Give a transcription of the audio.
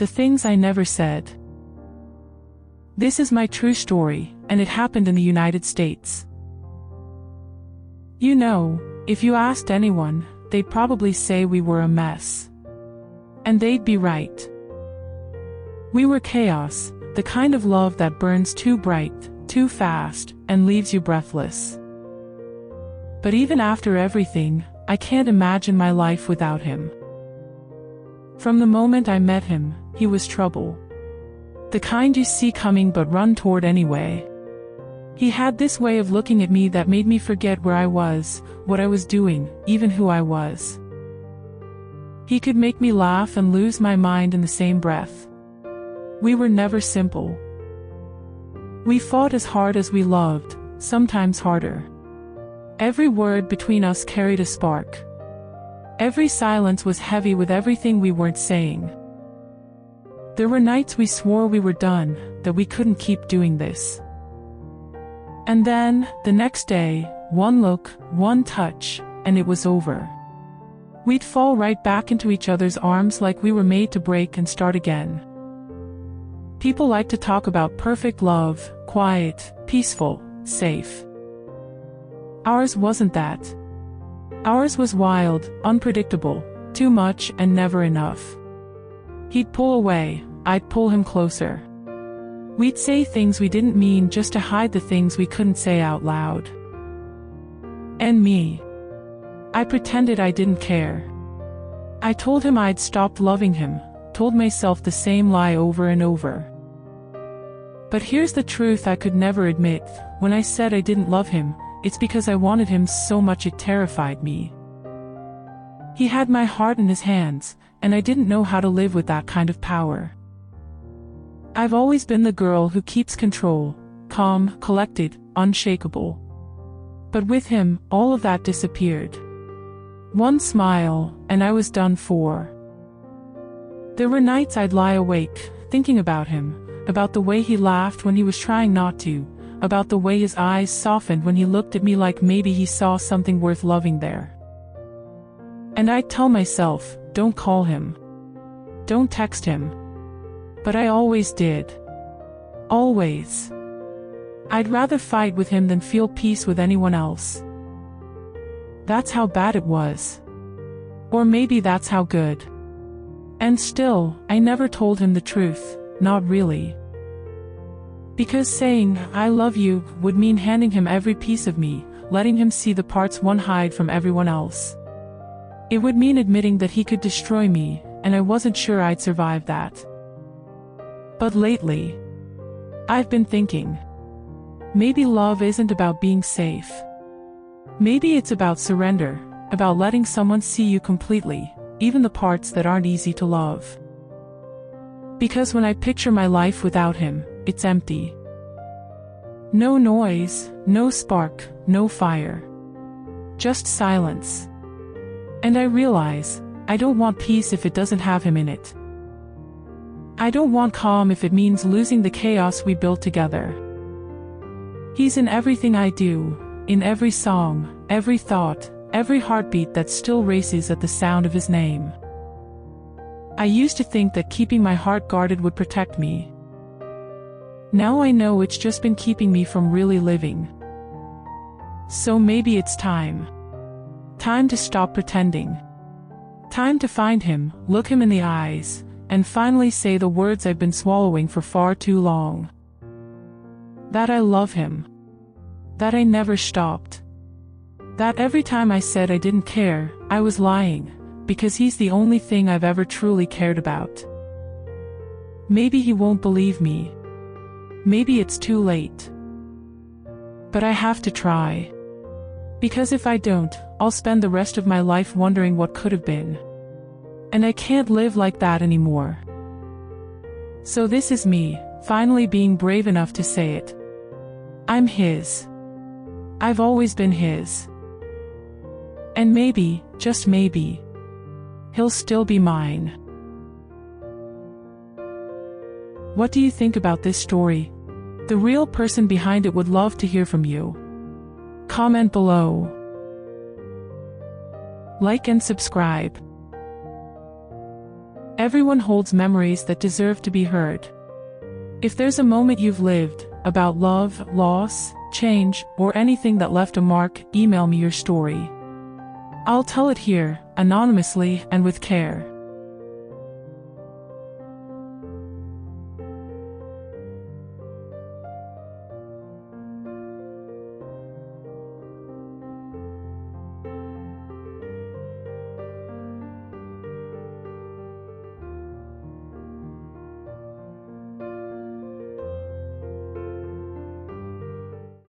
The things I never said. This is my true story, and it happened in the United States. You know, if you asked anyone, they'd probably say we were a mess. And they'd be right. We were chaos, the kind of love that burns too bright, too fast, and leaves you breathless. But even after everything, I can't imagine my life without him. From the moment I met him, he was trouble. The kind you see coming but run toward anyway. He had this way of looking at me that made me forget where I was, what I was doing, even who I was. He could make me laugh and lose my mind in the same breath. We were never simple. We fought as hard as we loved, sometimes harder. Every word between us carried a spark. Every silence was heavy with everything we weren't saying. There were nights we swore we were done, that we couldn't keep doing this. And then, the next day, one look, one touch, and it was over. We'd fall right back into each other's arms like we were made to break and start again. People like to talk about perfect love, quiet, peaceful, safe. Ours wasn't that. Ours was wild, unpredictable, too much and never enough. He'd pull away, I'd pull him closer. We'd say things we didn't mean just to hide the things we couldn't say out loud. And me. I pretended I didn't care. I told him I'd stopped loving him, told myself the same lie over and over. But here's the truth I could never admit: when I said I didn't love him, it's because I wanted him so much it terrified me. He had my heart in his hands, and I didn't know how to live with that kind of power. I've always been the girl who keeps control, calm, collected, unshakable. But with him, all of that disappeared. One smile, and I was done for. There were nights I'd lie awake, thinking about him, about the way he laughed when he was trying not to, about the way his eyes softened when he looked at me like maybe he saw something worth loving there. And I'd tell myself, don't call him. Don't text him. But I always did. Always. I'd rather fight with him than feel peace with anyone else. That's how bad it was. Or maybe that's how good. And still, I never told him the truth, not really. Because saying, I love you, would mean handing him every piece of me, letting him see the parts one hide from everyone else. It would mean admitting that he could destroy me, and I wasn't sure I'd survive that. But lately, I've been thinking, maybe love isn't about being safe. Maybe it's about surrender, about letting someone see you completely, even the parts that aren't easy to love. Because when I picture my life without him, it's empty. No noise, no spark, no fire. Just silence. And I realize, I don't want peace if it doesn't have him in it. I don't want calm if it means losing the chaos we built together. He's in everything I do, in every song, every thought, every heartbeat that still races at the sound of his name. I used to think that keeping my heart guarded would protect me. Now I know it's just been keeping me from really living. So maybe it's time. Time to stop pretending. Time to find him, look him in the eyes, and finally say the words I've been swallowing for far too long. That I love him. That I never stopped. That every time I said I didn't care, I was lying, because he's the only thing I've ever truly cared about. Maybe he won't believe me. Maybe it's too late. But I have to try. Because if I don't, I'll spend the rest of my life wondering what could have been. And I can't live like that anymore. So this is me, finally being brave enough to say it. I'm his. I've always been his. And maybe, just maybe, he'll still be mine. What do you think about this story? The real person behind it would love to hear from you. Comment below. Like and subscribe. Everyone holds memories that deserve to be heard. If there's a moment you've lived, about love, loss, change, or anything that left a mark, email me your story. I'll tell it here, anonymously and with care.